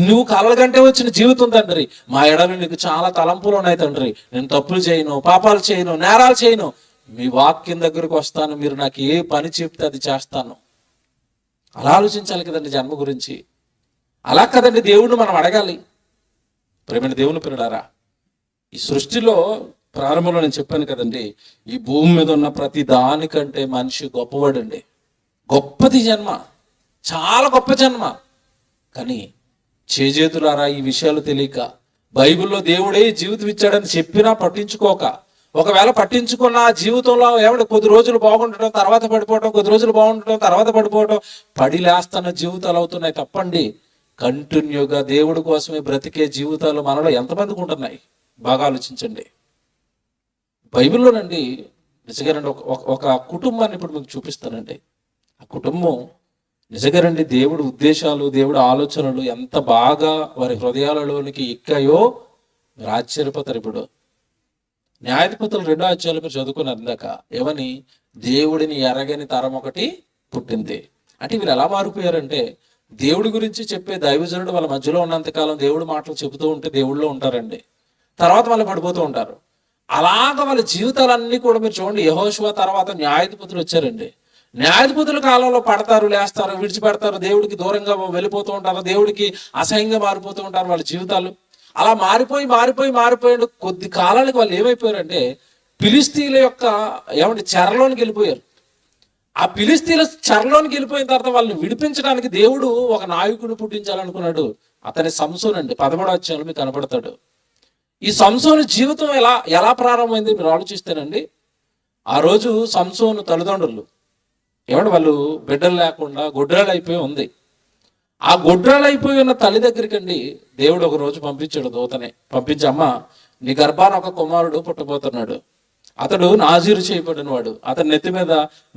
నువ్వు కలల కంటే వచ్చిన జీవితం తండ్రి. మా ఎడలు నీకు చాలా తలంపులు ఉన్నాయి తండ్రి. నేను తప్పులు చేయను, పాపాలు చేయను, నేరాలు చేయను. మీ వాక్యం దగ్గరకు వస్తాను, మీరు నాకు ఏ పని చెప్తే అది చేస్తాను. అలా ఆలోచించాలి కదండి జన్మ గురించి. అలా కదండి దేవుడిని మనం అడగాలి. ప్రేమైన దేవుని పిల్లలారా, ఈ సృష్టిలో ప్రారంభంలో నేను చెప్పాను కదండి, ఈ భూమి మీద ఉన్న ప్రతి దానికంటే మనిషి గొప్పవాడండి. గొప్పది జన్మ, చాలా గొప్ప జన్మ. కానీ చేజేతులారా ఈ విషయాలు తెలియక, బైబిల్లో దేవుడే జీవితం ఇచ్చాడని చెప్పినా పట్టించుకోక, ఒకవేళ పట్టించుకున్న జీవితంలో ఏమంటే కొద్ది రోజులు బాగుండటం తర్వాత పడిపోవటం, కొద్ది రోజులు బాగుండటం తర్వాత పడిపోవటం, పడి లేస్తున్న జీవితాలు అవుతున్నాయి తప్పండి. కంటిన్యూగా దేవుడి కోసమే బ్రతికే జీవితాలు మనలో ఎంతమందికి ఉంటున్నాయి బాగా ఆలోచించండి. బైబిల్లోనండి నిజంగానండి ఒక కుటుంబాన్ని ఇప్పుడు మీకు చూపిస్తానండి. ఆ కుటుంబం నిజంగానండి దేవుడి ఉద్దేశాలు, దేవుడి ఆలోచనలు ఎంత బాగా వారి హృదయాలలోనికి ఎక్కాయో మీరు ఆశ్చర్యపోతారు. ఇప్పుడు న్యాయాధిపతులు 2వ అధ్యాయంలో మీరు చదువుకున్నారు ఇందాక, ఏమని? దేవుడిని ఎరగని తరం ఒకటి పుట్టింది. అంటే వీళ్ళు ఎలా మారిపోయారంటే, దేవుడి గురించి చెప్పే దైవజనుడు వాళ్ళ మధ్యలో ఉన్నంతకాలం దేవుడి మాటలు చెబుతూ ఉంటే దేవుళ్ళో ఉంటారండి, తర్వాత వాళ్ళు పడిపోతూ ఉంటారు. అలాగ వాళ్ళ జీవితాలన్నీ కూడా మీరు చూడండి. యెహోషువ తర్వాత న్యాయాధిపతులు వచ్చారండి. న్యాయాధిపతుల కాలంలో పడతారు, లేస్తారు, విడిచిపెడతారు, దేవుడికి దూరంగా వెళ్ళిపోతూ ఉంటారు, దేవుడికి అసహ్యంగా మారిపోతూ ఉంటారు వాళ్ళ జీవితాలు. అలా మారిపోయి కొద్ది కాలానికి వాళ్ళు ఏమైపోయారంటే ఫిలిస్తీన్ల యొక్క చెరలోనికి వెళ్ళిపోయారు. ఆ ఫిలిస్తీన్ల చెరలోనికి వెళ్ళిపోయిన తర్వాత వాళ్ళని విడిపించడానికి దేవుడు ఒక నాయకుడిని పుట్టించాలనుకున్నాడు. అతని సంసోను అండి. 13వ అధ్యాయంలో మీకు కనబడతాడు. ఈ సంసోను జీవితం ఎలా ప్రారంభమైంది మీరు ఆలోచిస్తేనండి, ఆ రోజు సంసోను తల్లిదండ్రులు వాళ్ళు బిడ్డలు లేకుండా గొడ్రాలు అయిపోయి ఉంది. ఆ గొడ్రాలు అయిపోయి ఉన్న తల్లి దగ్గరికి అండి దేవుడు ఒక రోజు పంపించాడు, దూతనే పంపించి, అమ్మ నీ గర్భాన ఒక కుమారుడు పుట్టబోతున్నాడు, అతడు నాజీరు చేయబడిన వాడు, అతని నెత్తి మీద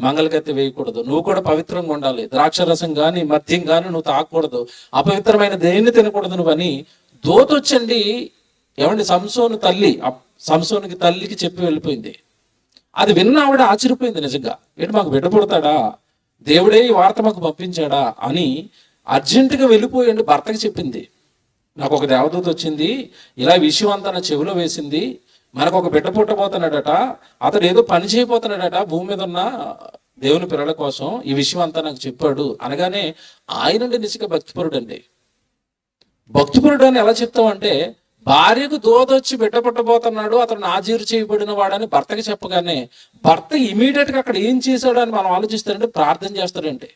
మంగళకత్తి వేయకూడదు, నువ్వు కూడా పవిత్రంగా ఉండాలి, ద్రాక్షరసం కానీ మద్యం కానీ నువ్వు తాగకూడదు, అపవిత్రమైన దేన్ని తినకూడదు నువ్వని దూత వచ్చండి సంసోనుకి తల్లికి చెప్పి వెళ్ళిపోయింది. అది విన్న ఆవిడ ఆశ్చర్యపోయింది. నిజంగా మాకు బిడ్డ పుడతాడా, దేవుడే ఈ వార్త మాకు పంపించాడా అని అర్జెంటుగా వెళ్ళిపోయండి భర్తకి చెప్పింది. నాకు ఒక దేవదూత వచ్చింది, ఇలా విషయం అంతా నా చెవిలో వేసింది, మనకు ఒక బిడ్డ పుట్టబోతున్నాడట, అతడు ఏదో పని చేయబోతున్నాడట భూమి మీద ఉన్న దేవుని పిల్లల కోసం, ఈ విషయం అంతా నాకు చెప్పాడు అనగానే ఆయనండి నిజంగా భక్తిపరుడు అండి. భక్తిపరుడు అని ఎలా చెప్తామంటే, భార్యకు దూత వచ్చి బిడ్డ పుట్టబోతున్నాడు, అతను నాజీరు చేయబడిన వాడని భర్తకి చెప్పగానే భర్త ఇమీడియట్ గా అక్కడ ఏం చేశాడు అని మనం ఆలోచిస్తారంటే ప్రార్థన చేస్తాడంటే.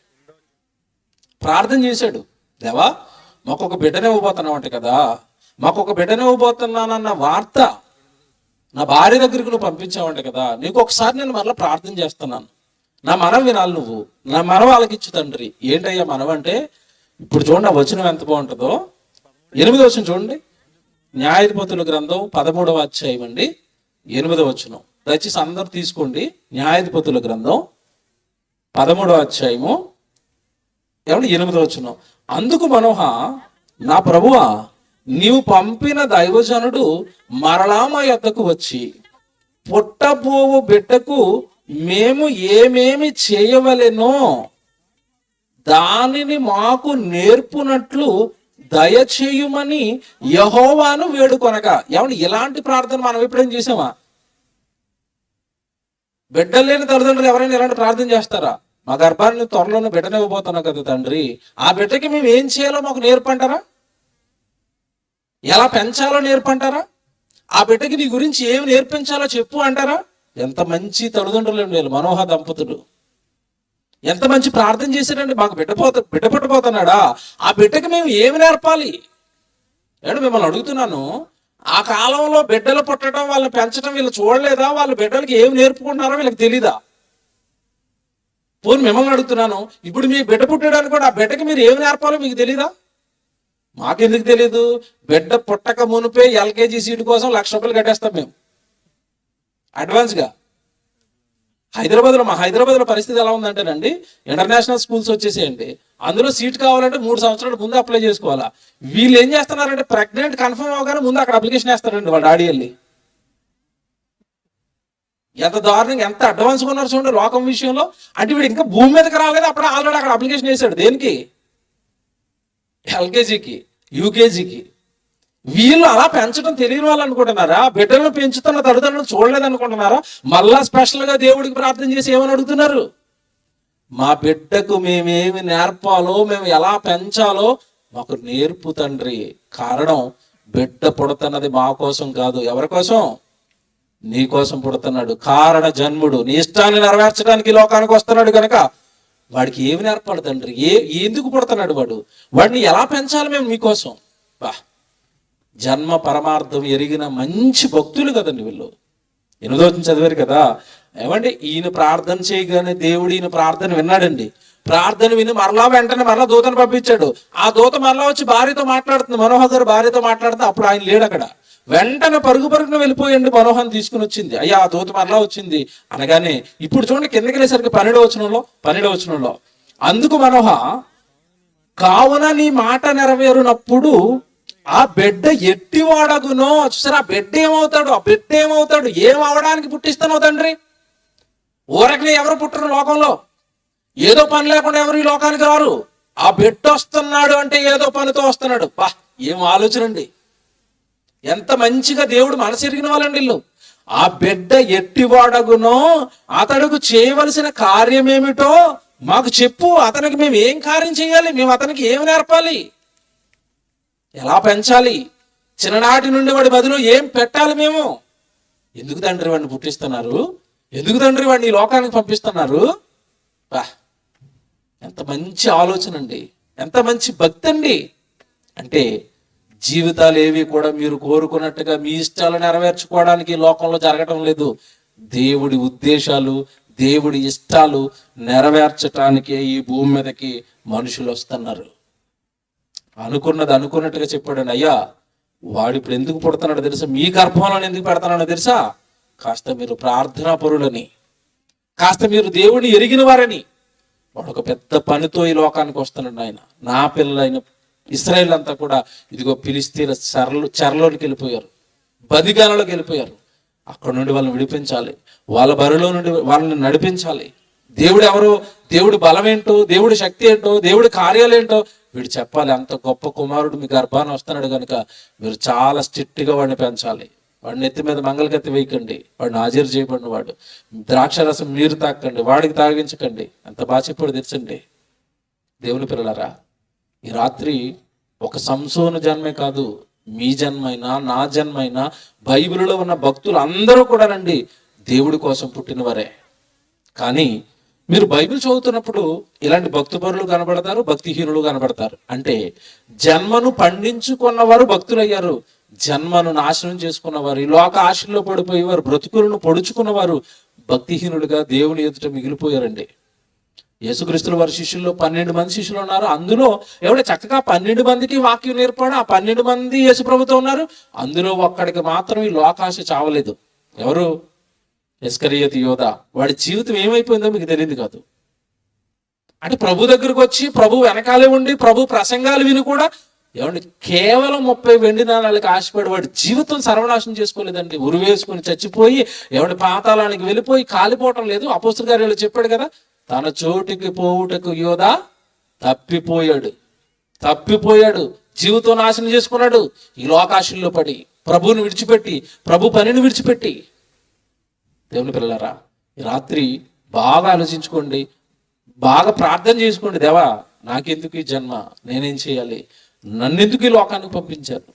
ప్రార్థన చేశాడు, దేవా మాకు ఒక బిడ్డనే ఇవ్వబోతున్నావు అంటే కదా, మాకు ఒక బిడ్డనే ఇవ్వబోతున్నానన్న వార్త నా భార్య దగ్గరికి నువ్వు పంపించావంటే కదా, నీకు ఒకసారి నేను మరలా ప్రార్థన చేస్తున్నాను, నా మనవి వినాలి, నువ్వు నా మనవి ఆలకించు తండ్రి. ఏంటయ్యా మనవి అంటే, ఇప్పుడు చూడండి ఆ వచనం ఎంత బాగుంటుందో. 8వ వచనం చూడండి, న్యాయాధిపతుల గ్రంథం 13వ అధ్యాయం అండి, 8వ వచనం. దయచేసి అందరూ తీసుకోండి. న్యాయాధిపతుల గ్రంథం 13వ అధ్యాయము 8వ వచనం. అందుకు మనోహ, నా ప్రభువా, నీవు పంపిన దైవజనుడు మరలా మా యొద్దకు వచ్చి పుట్టబోవు బిడ్డకు మేము ఏమేమి చేయవలెనో దానిని మాకు నేర్పునట్లు దయచేయుమని యెహోవాను వేడుకొనగా. ఇలాంటి ప్రార్థన మనం ఎప్పుడైనా చేసామా? బిడ్డలు లేని తల్లిదండ్రులు ఎవరైనా ఇలాంటి ప్రార్థన చేస్తారా? మా గర్భాన్ని త్వరలోనే బిడ్డనే ఇవ్వబోతున్నావు కదా తండ్రి, ఆ బిడ్డకి మేము ఏం చేయాలో మాకు నేర్పంటారా? ఎలా పెంచాలో నేర్పంటారా? ఆ బిడ్డకి నీ గురించి ఏమి నేర్పించాలో చెప్పు అంటారా? ఎంత మంచి తల్లిదండ్రులు అండి మనోహ దంపతులు. ఎంత మంచి ప్రార్థన చేశారండి. మాకు బిడ్డ పుట్టబోతున్నాడా, ఆ బిడ్డకి మేము ఏమి నేర్పాలి? మిమ్మల్ని అడుగుతున్నాను, ఆ కాలంలో బిడ్డలు పుట్టడం, వాళ్ళని పెంచడం వీళ్ళు చూడలేదా? వాళ్ళ బిడ్డలకి ఏమి నేర్పుకుంటున్నారో వీళ్ళకి తెలీదా? పోనీ మిమ్మల్ని అడుగుతున్నాను, ఇప్పుడు మీ బిడ్డ పుట్టడానికి కూడా ఆ బిడ్డకి మీరు ఏమి నేర్పాలో మీకు తెలీదా? మాకెందుకు తెలీదు? బిడ్డ పుట్టక మునిపే ఎల్కేజీ సీటు కోసం ₹1,00,000 కట్టేస్తాం మేము అడ్వాన్స్గా. మా హైదరాబాద్లో పరిస్థితి ఎలా ఉందంటేనండి, ఇంటర్నేషనల్ స్కూల్స్ వచ్చేసేయండి, అందులో సీట్ కావాలంటే 3 సంవత్సరాల ముందు అప్లై చేసుకోవాలా. వీళ్ళు ఏం చేస్తున్నారంటే ప్రెగ్నెంట్ కన్ఫర్మ్ అవగానే ముందు అక్కడ అప్లికేషన్ వేస్తారండి వాళ్ళ డాడీ వెళ్ళి. ఎంత దారుణంగా, ఎంత అడ్వాన్స్గా ఉన్నారు చూడండి లోకం విషయంలో. అంటే వీడు ఇంకా భూమి మీదకి రాలేదు, అప్పుడే ఆల్రెడీ అక్కడ అప్లికేషన్ వేసాడు. దేనికి? ఎల్కేజీకి, యూకేజీకి. వీళ్ళు అలా పెంచడం తెలియని వాళ్ళు అనుకుంటున్నారా? బిడ్డలను పెంచుతున్న తల్లిదండ్రులు చూడలేదు అనుకుంటున్నారా? మళ్ళా స్పెషల్గా దేవుడికి ప్రార్థన చేసి ఏమని అడుగుతున్నారు? మా బిడ్డకు మేమేమి నేర్పాలో, మేము ఎలా పెంచాలో మాకు నేర్పు తండ్రి. కారణం, బిడ్డ పుడుతున్నది మా కోసం కాదు. ఎవరి కోసం? నీ కోసం పుడుతున్నాడు. కారణ జన్ముడు, నీ ఇష్టాన్ని నెరవేర్చడానికి లోకానికి వస్తున్నాడు కనుక వాడికి ఏమి నేర్పాలి తండ్రి? ఎందుకు పుడుతున్నాడు వాడిని ఎలా పెంచాలి మేము మీకోసం? బా, జన్మ పరమార్థం ఎరిగిన మంచి భక్తులు కదండి వీళ్ళు. 8వ వచనం చదివారు కదా, ఏమండి, ఈయన ప్రార్థన చేయగానే దేవుడు ఈయన ప్రార్థన విన్నాడండి. ప్రార్థన విని వెంటనే మరలా దూతను పంపించాడు. ఆ దూత మరలా వచ్చి భార్యతో మాట్లాడుతుంది, మనోహర్ గారు భార్యతో మాట్లాడుతుంది. అప్పుడు ఆయన లేడు అక్కడ. వెంటనే పరుగున వెళ్ళిపోయండి, మనోహర్ని తీసుకుని వచ్చింది. అయ్యా, ఆ దూత మరలా వచ్చింది అనగానే ఇప్పుడు చూడండి, కిందకి వెళ్ళేసరికి 12వ వచనంలో అందుకు మనోహర్, కావున నీ మాట నెరవేరునప్పుడు ఆ బిడ్డ ఎట్టివాడగునో. చూసారా, ఆ బిడ్డ ఏమవుతాడు? ఏమవడానికి పుట్టిస్తానో తండ్రి? ఊరకనే ఎవరు పుట్టరు లోకంలో, ఏదో పని లేకుండా ఎవరు ఈ లోకానికి రారు. ఆ బిడ్డ వస్తున్నాడు అంటే ఏదో పనితో వస్తున్నాడు. బా, ఏం ఆలోచన అండి! ఎంత మంచిగా దేవుడు మనసెరిగిన వాళ్ళండి వీళ్ళు. ఆ బిడ్డ ఎట్టివాడగునో, అతడుకు చేయవలసిన కార్యమేమిటో మాకు చెప్పు. అతనికి మేము ఏం కార్యం చేయాలి? మేము అతనికి ఏమి నేర్పాలి? ఎలా పెంచాలి? చిన్ననాటి నుండి వాడి బదులు ఏం పెట్టాలి మేము? ఎందుకు తండ్రి వాడిని పుట్టిస్తున్నారు? ఎందుకు తండ్రి వాడిని ఈ లోకానికి పంపిస్తున్నారు? బా, ఎంత మంచి ఆలోచన అండి! ఎంత మంచి భక్తి అండి! అంటే జీవితాలు ఏవి కూడా మీరు కోరుకున్నట్టుగా మీ ఇష్టాలు నెరవేర్చుకోవడానికి లోకంలో జరగటం లేదు. దేవుడి ఉద్దేశాలు, దేవుడి ఇష్టాలు నెరవేర్చటానికే ఈ భూమి మీదకి మనుషులు వస్తున్నారు. అనుకున్నది అనుకున్నట్టుగా చెప్పాడండి. అయ్యా, వాడు ఇప్పుడు ఎందుకు పుడుతున్నాడో తెలుసా? మీ గర్భంలో ఎందుకు పెడతానో తెలుసా? కాస్త మీరు ప్రార్థనా పరులని, కాస్త మీరు దేవుడిని ఎరిగిన వారని. వాడు ఒక పెద్ద పనితో ఈ లోకానికి వస్తున్నాడు. ఆయన నా పిల్లలైన ఇశ్రాయేల్ అంతా కూడా ఇదిగో ఫిలిష్తీయుల చెరలోకి వెళ్ళిపోయారు, బదిగాలలోకి వెళ్ళిపోయారు. అక్కడ నుండి వాళ్ళని విడిపించాలి, వాళ్ళ బరిలో నుండి వాళ్ళని నడిపించాలి. దేవుడు ఎవరు, దేవుడి బలం ఏంటో, దేవుడి శక్తి ఏంటో, దేవుడి కార్యాలు ఏంటో వీడు చెప్పాలి. అంత గొప్ప కుమారుడు మీ గర్భాన్ని వస్తున్నాడు కనుక మీరు చాలా స్ట్రిక్ట్గా వాడిని పెంచాలి. వాడిని ఎత్తి మీద మంగళగత్తి వేయకండి, వాడిని హాజరు చేయబడిన వాడు. ద్రాక్షరసం మీరు తాకండి, వాడికి తాగించకండి. అంత బాగా చెప్పాడు తెలుసండి. దేవుని పిల్లలారా, ఈ రాత్రి ఒక సంసోను జన్మే కాదు, మీ జన్మైనా నా జన్మైనా బైబిల్లో ఉన్న భక్తులు అందరూ కూడా రండి దేవుడి కోసం పుట్టినవారే. కానీ మీరు బైబిల్ చదువుతున్నప్పుడు ఇలాంటి భక్తిపరులు కనబడతారు, భక్తిహీనులు కనబడతారు. అంటే జన్మను పండించుకున్నవారు భక్తులయ్యారు, జన్మను నాశనం చేసుకున్నవారు, ఈ లోక ఆశల్లో పడిపోయేవారు, బ్రతుకులను పొడుచుకున్నవారు భక్తిహీనులుగా దేవుని ఎదుట మిగిలిపోయారండి. యేసుక్రీస్తుల వారి శిష్యుల్లో 12 మంది శిష్యులు ఉన్నారు. అందులో ఎవడ చక్కగా 12 మందికి వాక్యం నేర్పాడు. ఆ 12 మంది యేసు ప్రభుతో ఉన్నారు. అందులో ఒక్కడికి మాత్రం ఈ లోకాశ చావలేదు. ఎవరు? ఇస్కరియోతు యోధా. వాడి జీవితం ఏమైపోయిందో మీకు తెలియదు కాదు. అంటే ప్రభు దగ్గరకు వచ్చి ప్రభు వెనకాలే ఉండి ప్రభు ప్రసంగాలు విని కూడా ఏమంటే కేవలం 30 వెండి నాణాలకు ఆశపడి వాడి జీవితం సర్వనాశనం చేసుకోలేదండి. ఉరివేసుకుని చచ్చిపోయి ఎవడి పాతాళానికి వెళ్ళిపోయి కాలిపోవటం లేదు. అపోస్తలుల కార్యాల్లో చెప్పాడు కదా, తన చోటికి పోవుటకు యోధా తప్పిపోయాడు, జీవితం నాశనం చేసుకున్నాడు. ఈ లోకాశల్లో పడి ప్రభువుని విడిచిపెట్టి, ప్రభు పనిని విడిచిపెట్టి. దేవుని పిల్లలారా, ఈ రాత్రి బాగా ఆలోచించుకోండి, బాగా ప్రార్థన చేసుకోండి. దేవా, నాకెందుకు ఈ జన్మ? నేనేం చేయాలి? నన్నెందుకు ఈ లోకానికి పంపించారు?